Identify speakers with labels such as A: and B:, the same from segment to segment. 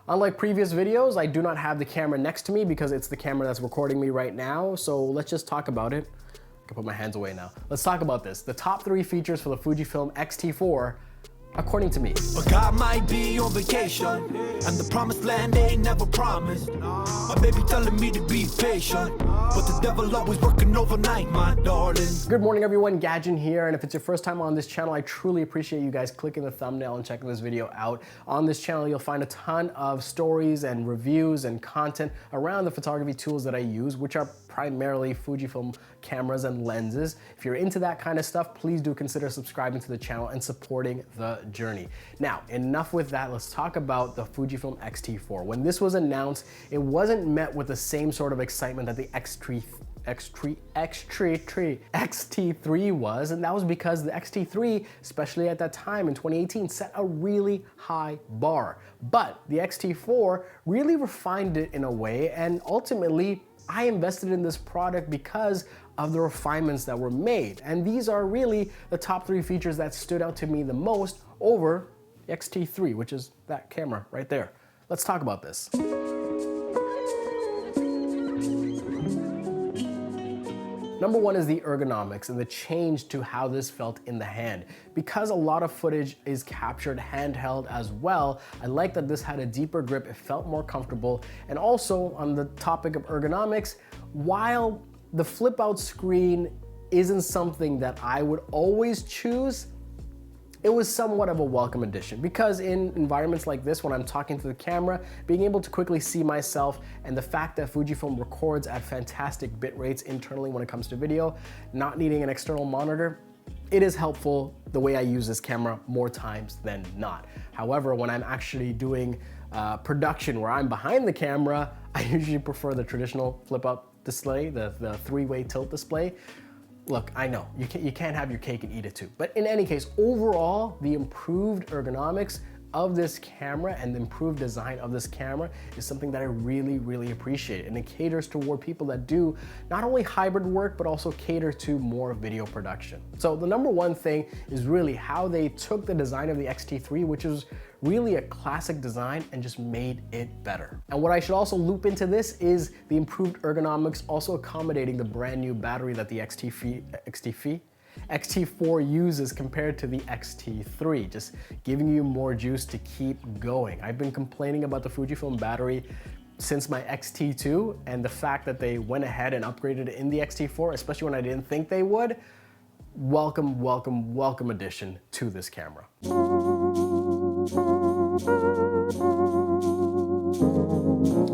A: Unlike previous videos, I do not have the camera next to me because it's the camera that's recording me right now. So let's just talk about it. I can put my hands away now. Let's talk about this. The top 3 features for the Fujifilm X-T4, according to me.
B: But God might be on vacation, and the promised land ain't never promised. My baby telling me to be patient, but the devil always working overnight, my darling.
A: Good morning everyone, Gajan here, and if it's your first time on this channel, I truly appreciate you guys clicking the thumbnail and checking this video out. On this channel, you'll find a ton of stories and reviews and content around the photography tools that I use, which are primarily Fujifilm cameras and lenses. If you're into that kind of stuff, please do consider subscribing to the channel and supporting the journey. Now, enough with that, let's talk about the Fujifilm X-T4. When this was announced, it wasn't met with the same sort of excitement that the X-T3 was, and that was because the X-T3, especially at that time in 2018, set a really high bar. But the X-T4 really refined it in a way, and ultimately, I invested in this product because of the refinements that were made. And these are really the top 3 features that stood out to me the most over the X-T3, which is that camera right there. Let's talk about this. Number 1 is the ergonomics and the change to how this felt in the hand. Because a lot of footage is captured handheld as well, I like that this had a deeper grip, it felt more comfortable. And also on the topic of ergonomics, while the flip out screen isn't something that I would always choose, it was somewhat of a welcome addition because in environments like this, when I'm talking to the camera, being able to quickly see myself and the fact that Fujifilm records at fantastic bit rates internally when it comes to video, not needing an external monitor, it is helpful the way I use this camera more times than not. However, when I'm actually doing production where I'm behind the camera, I usually prefer the traditional flip out display, the 3-way tilt display. Look, I know, you can't have your cake and eat it too. But in any case, overall, the improved ergonomics of this camera and the improved design of this camera is something that I really, really appreciate. And it caters toward people that do not only hybrid work, but also cater to more video production. So the number 1 thing is really how they took the design of the X-T3, which is really a classic design, and just made it better. And what I should also loop into this is the improved ergonomics also accommodating the brand new battery that the X-T4 uses compared to the X-T3, just giving you more juice to keep going. I've been complaining about the Fujifilm battery since my X-T2, and the fact that they went ahead and upgraded it in the X-T4, especially when I didn't think they would, welcome, welcome, welcome addition to this camera.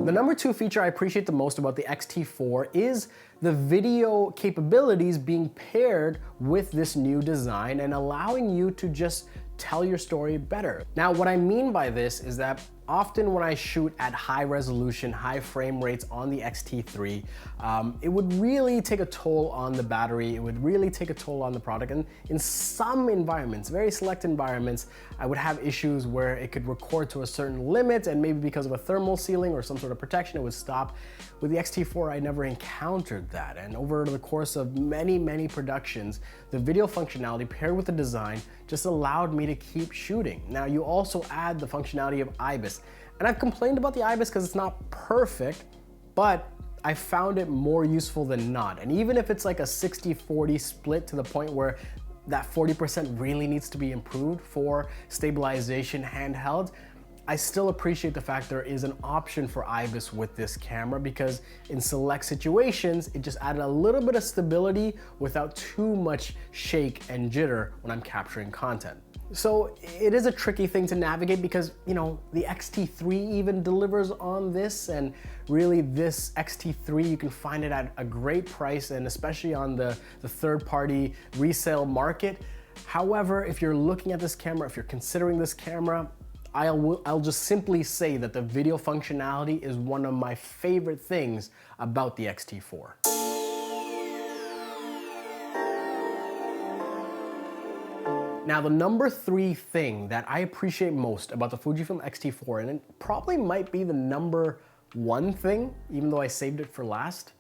A: The number 2 feature I appreciate the most about the X-T4 is the video capabilities being paired with this new design and allowing you to just tell your story better. Now, what I mean by this is that often when I shoot at high resolution, high frame rates on the X-T3, it would really take a toll on the battery, it would really take a toll on the product, and in some environments, very select environments, I would have issues where it could record to a certain limit, and maybe because of a thermal sealing or some sort of protection, it would stop. With the X-T4, I never encountered that, and over the course of many, many productions, the video functionality paired with the design just allowed me to keep shooting. Now, you also add the functionality of IBIS, and I've complained about the IBIS because it's not perfect, but I found it more useful than not. And even if it's like a 60-40 split to the point where that 40% really needs to be improved for stabilization handheld, I still appreciate the fact there is an option for IBIS with this camera because in select situations, it just added a little bit of stability without too much shake and jitter when I'm capturing content. So it is a tricky thing to navigate because, you know, the X-T3 even delivers on this, and really this X-T3, you can find it at a great price, and especially on the third-party resale market. However, if you're looking at this camera, if you're considering this camera, I'll just simply say that the video functionality is one of my favorite things about the X-T4. Now, the number 3 thing that I appreciate most about the Fujifilm X-T4, and it probably might be the number 1 thing, even though I saved it for last.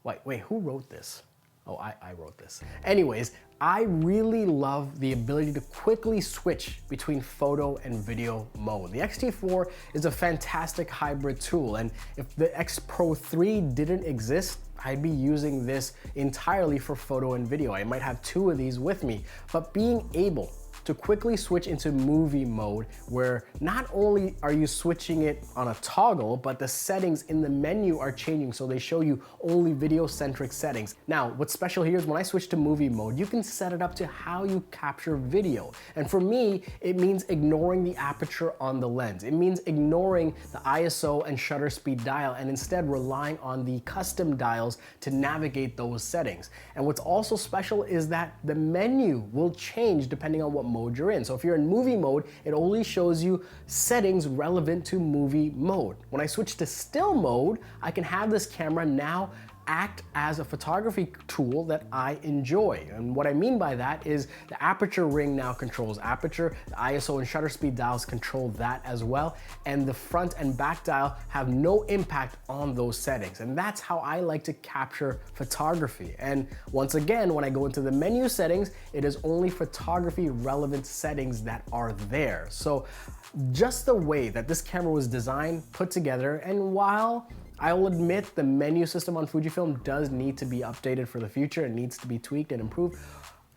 A: Wait, who wrote this? Oh, I wrote this. Anyways, I really love the ability to quickly switch between photo and video mode. The X-T4 is a fantastic hybrid tool, and if the X Pro 3 didn't exist, I'd be using this entirely for photo and video. I might have two of these with me, but being able to quickly switch into movie mode, where not only are you switching it on a toggle, but the settings in the menu are changing, so they show you only video-centric settings. Now, what's special here is when I switch to movie mode, you can set it up to how you capture video. And for me, it means ignoring the aperture on the lens. It means ignoring the ISO and shutter speed dial and instead relying on the custom dials to navigate those settings. And what's also special is that the menu will change depending on what mode you're in. So if you're in movie mode, it only shows you settings relevant to movie mode. When I switch to still mode, I can have this camera now act as a photography tool that I enjoy. And what I mean by that is the aperture ring now controls aperture, the ISO and shutter speed dials control that as well, and the front and back dial have no impact on those settings. And that's how I like to capture photography. And once again, when I go into the menu settings, it is only photography relevant settings that are there. So just the way that this camera was designed, put together, and while I'll admit the menu system on Fujifilm does need to be updated for the future. It needs to be tweaked and improved.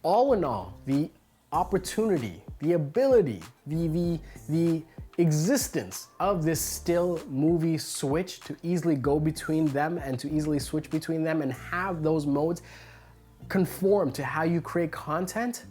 A: All in all, the opportunity, the ability, the existence of this still movie switch to easily go between them and to easily switch between them and have those modes conform to how you create content,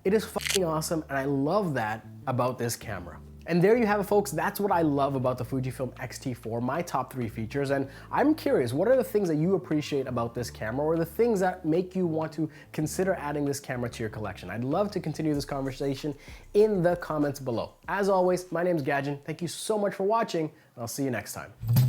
A: it is fucking awesome, and I love that about this camera. And there you have it, folks. That's what I love about the Fujifilm X-T4, my top 3 features. And I'm curious, what are the things that you appreciate about this camera, or the things that make you want to consider adding this camera to your collection? I'd love to continue this conversation in the comments below. As always, my name's Gajan. Thank you so much for watching, and I'll see you next time.